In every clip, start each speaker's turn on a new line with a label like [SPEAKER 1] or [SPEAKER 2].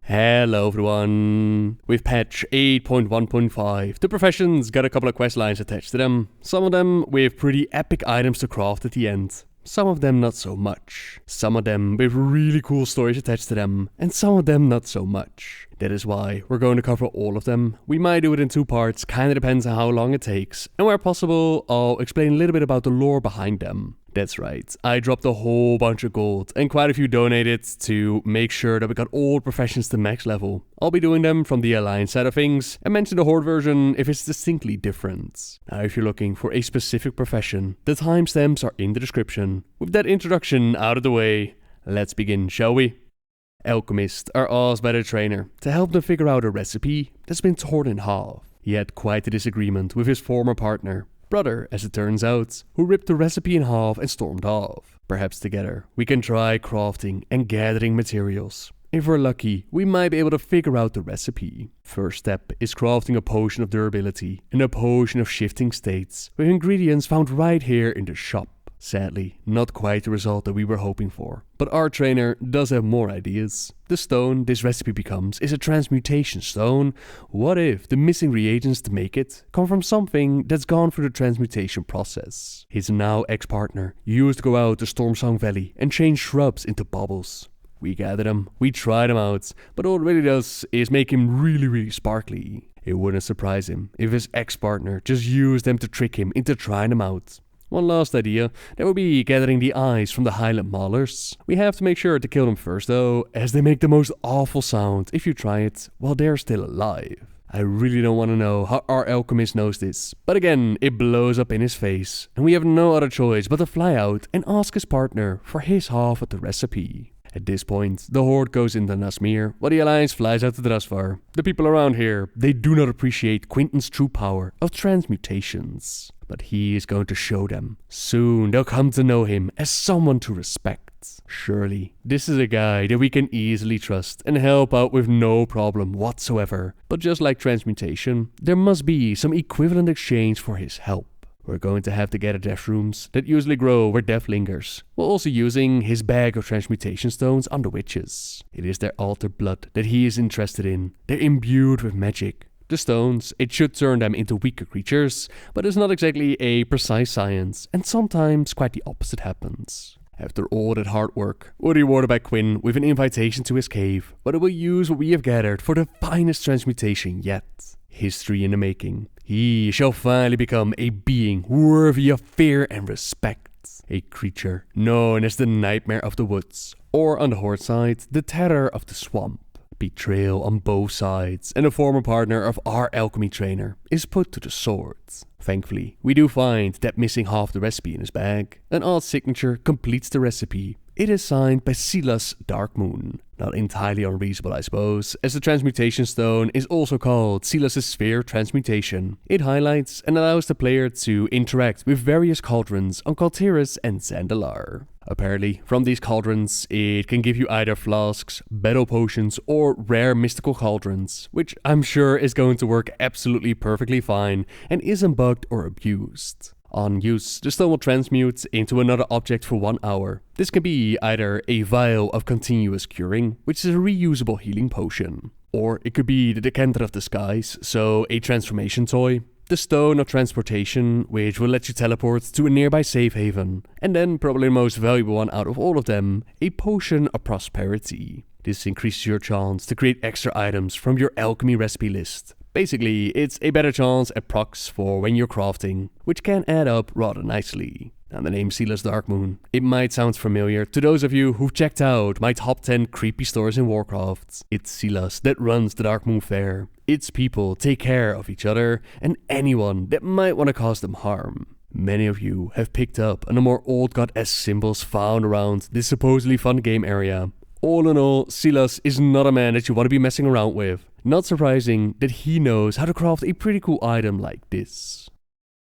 [SPEAKER 1] Hello everyone! With patch 8.1.5, the professions got a couple of quest lines attached to them, some of them with pretty epic items to craft at the end, some of them not so much, some of them with really cool stories attached to them, and some of them not so much. That is why we're going to cover all of them. We might do it in 2 parts, kinda depends on how long it takes, and where possible I'll explain a little bit about the lore behind them. That's right, I dropped a whole bunch of gold, and quite a few donated to make sure that we got all professions to max level. I'll be doing them from the Alliance side of things, and mention the Horde version if it's distinctly different. Now if you're looking for a specific profession, the timestamps are in the description. With that introduction out of the way, let's begin, shall we? Alchemists are asked by their trainer to help them figure out a recipe that's been torn in half. He had quite a disagreement with his former partner, brother as it turns out, who ripped the recipe in half and stormed off. Perhaps together we can try crafting and gathering materials. If we're lucky, we might be able to figure out the recipe. First step is crafting a potion of durability and a potion of shifting states with ingredients found right here in the shop. Sadly, not quite the result that we were hoping for, but our trainer does have more ideas. The stone this recipe becomes is a transmutation stone. What if the missing reagents to make it come from something that's gone through the transmutation process? His now ex-partner used to go out to Stormsong Valley and change shrubs into bubbles. We gather them, we try them out, but all it really does is make him really sparkly. It wouldn't surprise him if his ex-partner just used them to trick him into trying them out. One last idea, that would be gathering the eyes from the Highland Maulers. We have to make sure to kill them first though, as they make the most awful sound if you try it while they're still alive. I really don't want to know how our alchemist knows this, but again, it blows up in his face, and we have no other choice but to fly out and ask his partner for his half of the recipe. At this point, the Horde goes into Nasmir, while the Alliance flies out to Drasvar. The people around here, they do not appreciate Quinton's true power of transmutations. But he is going to show them. Soon they'll come to know him as someone to respect. Surely, this is a guy that we can easily trust and help out with no problem whatsoever. But just like transmutation, there must be some equivalent exchange for his help. We're going to have to gather death rooms that usually grow where death lingers, while also using his bag of transmutation stones on the witches. It is their altered blood that he is interested in. They're imbued with magic. The stones, it should turn them into weaker creatures, but it's not exactly a precise science, and sometimes quite the opposite happens. After all that hard work, we're rewarded by Quinn with an invitation to his cave, where they will use what we have gathered for the finest transmutation yet. History in the making. He shall finally become a being worthy of fear and respect. A creature known as the Nightmare of the Woods, or on the Horde side, the Terror of the Swamp. Betrayal on both sides, and a former partner of our alchemy trainer is put to the sword. Thankfully, we do find that missing half the recipe in his bag. An odd signature completes the recipe. It is signed by Silas Darkmoon. Not entirely unreasonable, I suppose, as the transmutation stone is also called Silas' Sphere Transmutation. It highlights and allows the player to interact with various cauldrons on Kaltiris and Zandalar. Apparently, from these cauldrons, it can give you either flasks, battle potions, or rare mystical cauldrons, which I'm sure is going to work absolutely perfectly fine and isn't bugged or abused. On use, the stone will transmute into another object for 1 hour. This can be either a vial of continuous curing, which is a reusable healing potion, or it could be the Decanter of Disguise, so a transformation toy, the Stone of Transportation, which will let you teleport to a nearby safe haven, and then probably the most valuable one out of all of them, a Potion of Prosperity. This increases your chance to create extra items from your alchemy recipe list. Basically, it's a better chance at procs for when you're crafting, which can add up rather nicely. Now the name Silas Darkmoon, it might sound familiar to those of you who've checked out my top 10 creepy stories in Warcraft. It's Silas that runs the Darkmoon Fair. Its people take care of each other and anyone that might want to cause them harm. Many of you have picked up on the more old god-esque symbols found around this supposedly fun game area. All in all, Silas is not a man that you want to be messing around with. Not surprising that he knows how to craft a pretty cool item like this.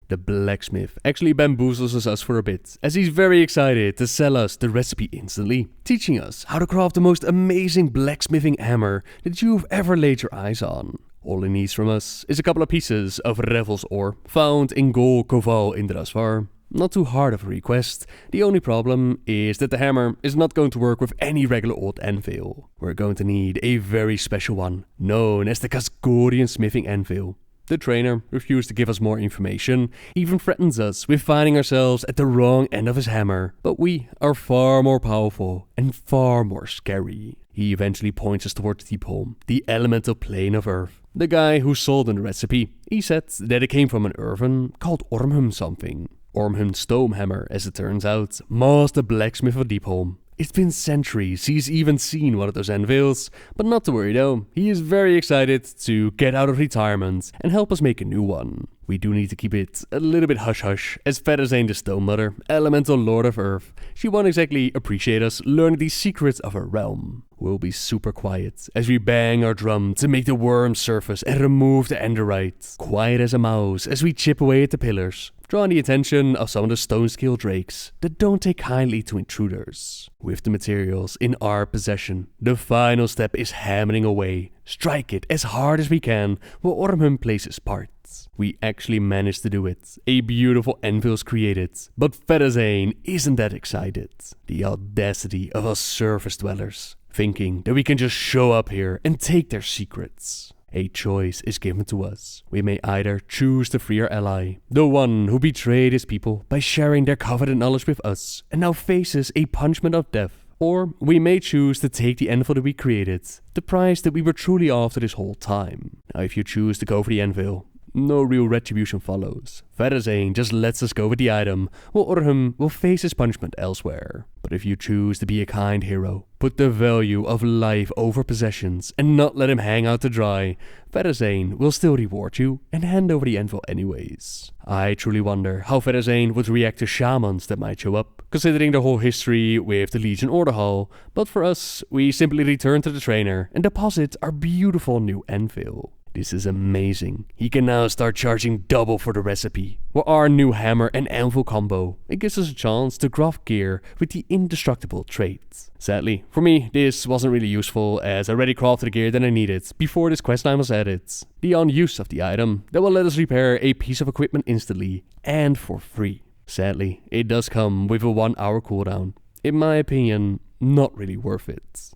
[SPEAKER 1] The blacksmith actually bamboozles us for a bit, as he's very excited to sell us the recipe instantly, teaching us how to craft the most amazing blacksmithing hammer that you've ever laid your eyes on. All he needs from us is a couple of pieces of Revel's ore, found in Gol Koval in Drasvar. Not too hard of a request. The only problem is that the hammer is not going to work with any regular old anvil. We're going to need a very special one, known as the Cascodian smithing anvil. The trainer refused to give us more information, even threatens us with finding ourselves at the wrong end of his hammer. But we are far more powerful and far more scary. He eventually points us towards Deepholm, the elemental plane of Earth. The guy who sold him the recipe, he said that it came from an Earthen called Ormhum something. Ormhum Stonehammer, as it turns out, master blacksmith of Deepholm. It's been centuries he's even seen one of those anvils, but not to worry though, he is very excited to get out of retirement and help us make a new one. We do need to keep it a little bit hush-hush, as Featherzane the Stone Mother, elemental lord of Earth, she won't exactly appreciate us learning the secrets of her realm. We'll be super quiet as we bang our drum to make the worm surface and remove the enderite. Quiet as a mouse as we chip away at the pillars, drawing the attention of some of the stone-scale drakes that don't take kindly to intruders. With the materials in our possession, the final step is hammering away. Strike it as hard as we can while Ormhum plays his part. We actually managed to do it. A beautiful anvil is created, but Featherzane isn't that excited. The audacity of us surface dwellers, thinking that we can just show up here and take their secrets. A choice is given to us. We may either choose to free our ally, the one who betrayed his people by sharing their coveted knowledge with us and now faces a punishment of death, or we may choose to take the anvil that we created, the prize that we were truly after this whole time. Now if you choose to go for the anvil, no real retribution follows. Featherzane just lets us go with the item, while Ormhum will face his punishment elsewhere. But if you choose to be a kind hero, put the value of life over possessions, and not let him hang out to dry, Featherzane will still reward you and hand over the anvil anyways. I truly wonder how Featherzane would react to shamans that might show up, considering the whole history with the Legion Order Hall, but for us, we simply return to the trainer and deposit our beautiful new anvil. This is amazing. He can now start charging double for the recipe. With our new hammer and anvil combo, it gives us a chance to craft gear with the indestructible trait. Sadly, for me, this wasn't really useful as I already crafted the gear that I needed before this questline was added. Beyond use of the item that will let us repair a piece of equipment instantly and for free. Sadly, it does come with a 1 hour cooldown. In my opinion, not really worth it.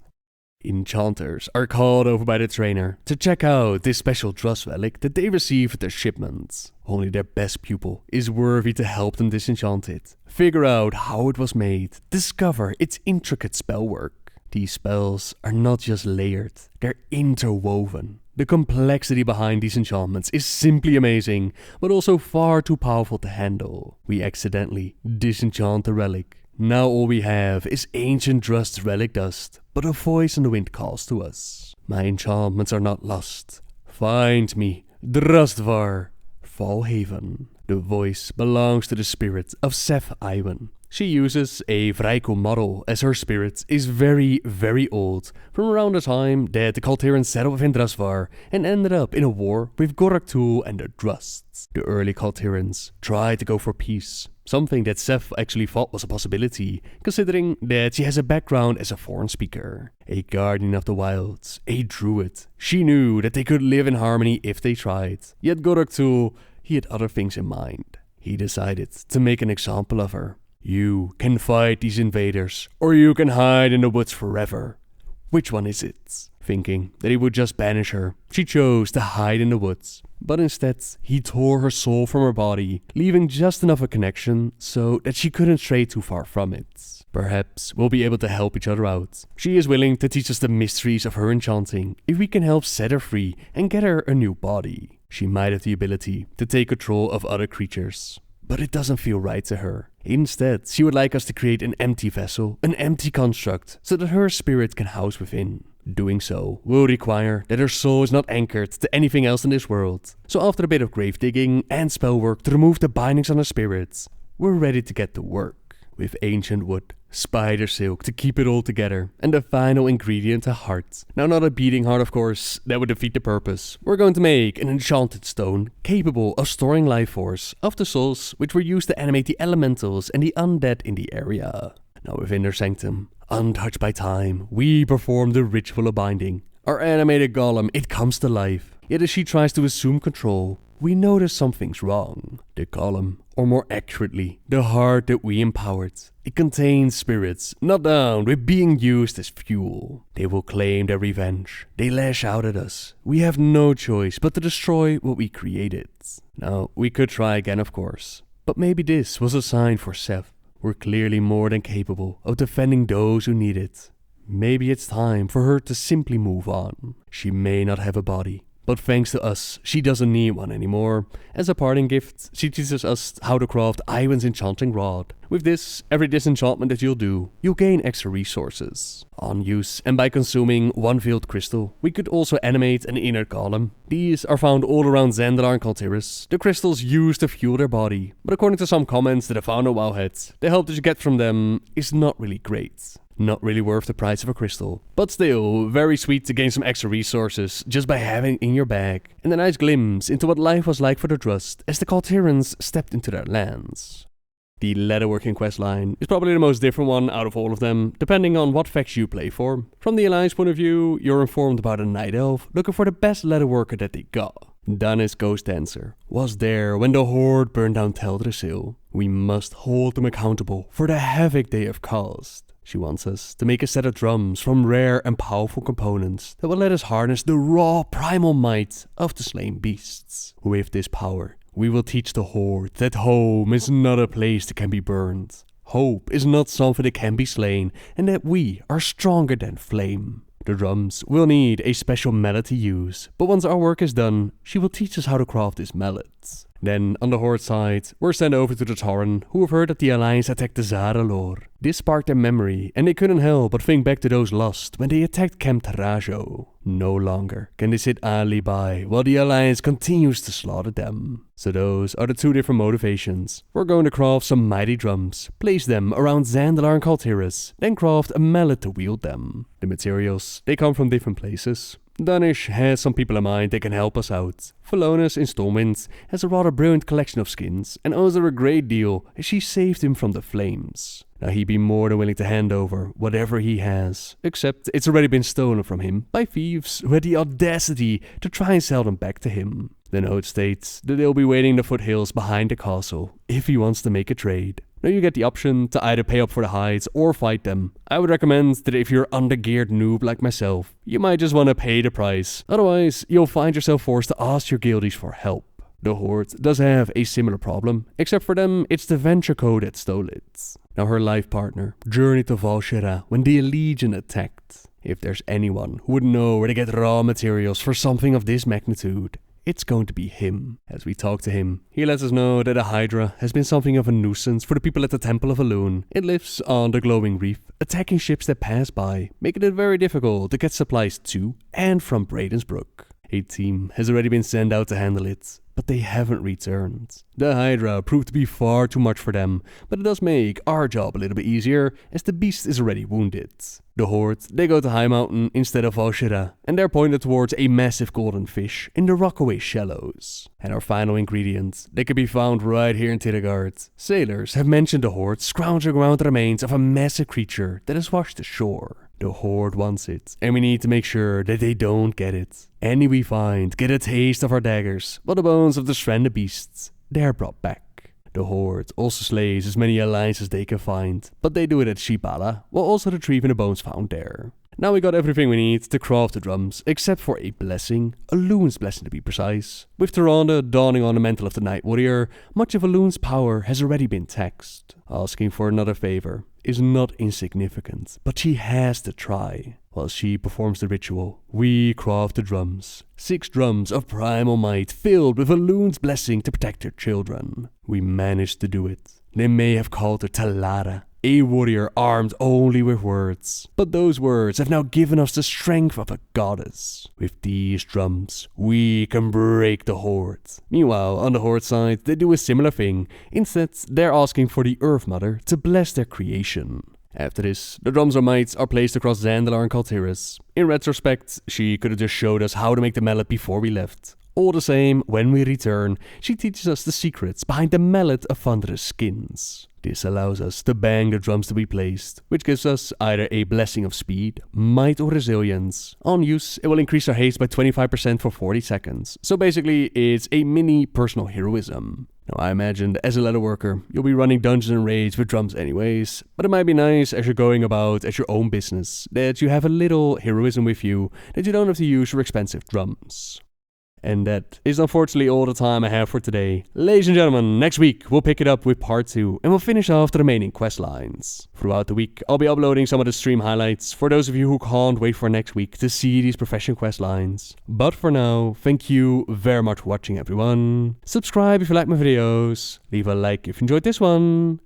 [SPEAKER 1] Enchanters are called over by the trainer to check out this special Dross relic that they receive with their shipments. Only their best pupil is worthy to help them disenchant it, figure out how it was made, discover its intricate spell work. These spells are not just layered, they're interwoven. The complexity behind these enchantments is simply amazing, but also far too powerful to handle. We accidentally disenchant the relic. Now all we have is ancient Drust's relic dust, but a voice in the wind calls to us. My enchantments are not lost. Find me, Drustvar, Fallhaven. The voice belongs to the spirit of Seth Iwan. She uses a Vrijko model as her spirit is very, very old, from around the time that the Kalterans settled within Drustvar and ended up in a war with Goraktul and the Drusts. The early Kalterans tried to go for peace, something that Seth actually thought was a possibility, considering that she has a background as a foreign speaker. A guardian of the wilds, a druid. She knew that they could live in harmony if they tried. Yet Goraktul, he had other things in mind. He decided to make an example of her. You can fight these invaders, or you can hide in the woods forever. Which one is it? Thinking that he would just banish her, she chose to hide in the woods. But instead, he tore her soul from her body, leaving just enough of a connection so that she couldn't stray too far from it. Perhaps we'll be able to help each other out. She is willing to teach us the mysteries of her enchanting if we can help set her free and get her a new body. She might have the ability to take control of other creatures, but it doesn't feel right to her. Instead, she would like us to create an empty vessel, an empty construct, so that her spirit can house within. Doing so will require that her soul is not anchored to anything else in this world. So after a bit of grave digging and spell work to remove the bindings on her spirits, we're ready to get to work. With ancient wood, spider silk to keep it all together, and the final ingredient, a heart. Now not a beating heart of course, that would defeat the purpose. We're going to make an enchanted stone capable of storing life force of the souls which were used to animate the elementals and the undead in the area. Now within their sanctum, untouched by time, we perform the ritual of binding. Our animated golem, it comes to life. Yet as she tries to assume control, we notice something's wrong. The column, or more accurately, the heart that we empowered. It contains spirits not down with being used as fuel. They will claim their revenge. They lash out at us. We have no choice but to destroy what we created. Now, we could try again, of course. But maybe this was a sign for Seth. We're clearly more than capable of defending those who need it. Maybe it's time for her to simply move on. She may not have a body, but thanks to us, she doesn't need one anymore. As a parting gift, she teaches us how to craft Ivan's enchanting rod. With this, every disenchantment that you'll do, you'll gain extra resources. On use, and by consuming one veiled crystal, we could also animate an inner golem. These are found all around Zandalar and Kaltiris. The crystals used to fuel their body, but according to some comments that I found on Wowhead, the help that you get from them is not really great. Not really worth the price of a crystal, but still very sweet to gain some extra resources just by having in your bag, and a nice glimpse into what life was like for the Trust as the Kaltirans stepped into their lands. The leatherworking questline is probably the most different one out of all of them, depending on what faction you play for. From the Alliance point of view, you're informed about a night elf looking for the best leatherworker that they got. Danis Ghost Dancer was there when the Horde burned down Teldrassil. We must hold them accountable for the havoc they have caused. She wants us to make a set of drums from rare and powerful components that will let us harness the raw primal might of the slain beasts. With this power, we will teach the Horde that home is not a place that can be burned. Hope is not something that can be slain, and that we are stronger than flame. The drums will need a special mallet to use, but once our work is done, she will teach us how to craft this mallet. Then, on the Horde side, we're sent over to the Tauren, who have heard that the Alliance attacked the Zaralor. This sparked their memory, and they couldn't help but think back to those lost when they attacked Camp Tarajo. No longer can they sit idly by while the Alliance continues to slaughter them. So those are the two different motivations. We're going to craft some mighty drums, place them around Zandalar and Kaltiris, then craft a mallet to wield them. The materials, they come from different places. Danish has some people in mind that can help us out. Felonus in Stormwind has a rather brilliant collection of skins and owes her a great deal as she saved him from the flames. Now he'd be more than willing to hand over whatever he has, except it's already been stolen from him by thieves who had the audacity to try and sell them back to him. The note states that they'll be waiting in the foothills behind the castle if he wants to make a trade. Now you get the option to either pay up for the hides or fight them. I would recommend that if you're undergeared noob like myself, you might just want to pay the price. Otherwise, you'll find yourself forced to ask your guildies for help. The Horde does have a similar problem, except for them, it's the Venture Code that stole it. Now her life partner journeyed to Valshera when the Legion attacked. If there's anyone who would know where to get raw materials for something of this magnitude, it's going to be him. As we talk to him, he lets us know that a Hydra has been something of a nuisance for the people at the Temple of Elune. It lives on the glowing reef, attacking ships that pass by, making it very difficult to get supplies to and from Bradensbrook. A team has already been sent out to handle it, but they haven't returned. The Hydra proved to be far too much for them, but it does make our job a little bit easier, as the beast is already wounded. The Horde, they go to High Mountain instead of Valshera, and they're pointed towards a massive golden fish in the Rockaway Shallows. And our final ingredient, they can be found right here in Tidegard. Sailors have mentioned the Horde scrounging around the remains of a massive creature that has washed ashore. The Horde wants it, and we need to make sure that they don't get it. Any we find get a taste of our daggers, while the bones of the stranded beasts, they're brought back. The Horde also slays as many allies as they can find, but they do it at Shibala, while also retrieving the bones found there. Now we got everything we need to craft the drums, except for a blessing, a Loon's blessing to be precise. With Tyrande dawning on the mantle of the Night Warrior, much of a Loon's power has already been taxed. Asking for another favor is not insignificant, but she has to try. While she performs the ritual, we craft the drums. 6 drums of primal might filled with a Loon's blessing to protect her children. We managed to do it. They may have called her Talara, a warrior armed only with words, but those words have now given us the strength of a goddess. With these drums, we can break the Horde. Meanwhile, on the Horde side, they do a similar thing. Instead, they're asking for the Earth Mother to bless their creation. After this, the drums of might are placed across Zandalar and Kaltiris. In retrospect, she could have just showed us how to make the mallet before we left. All the same, when we return, she teaches us the secrets behind the mallet of Thunderous skins. This allows us to bang the drums to be placed, which gives us either a blessing of speed, might or resilience. On use, it will increase our haste by 25% for 40 seconds, so basically it's a mini personal heroism. Now I imagine as a leatherworker, you'll be running dungeons and raids with drums anyways, but it might be nice as you're going about as your own business, that you have a little heroism with you, that you don't have to use your expensive drums. And that is unfortunately all the time I have for today. Ladies and gentlemen, next week we'll pick it up with part 2 and we'll finish off the remaining quest lines. Throughout the week I'll be uploading some of the stream highlights for those of you who can't wait for next week to see these profession quest lines. But for now, thank you very much for watching everyone. Subscribe if you like my videos, leave a like if you enjoyed this one,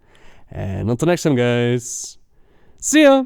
[SPEAKER 1] and until next time guys, see ya!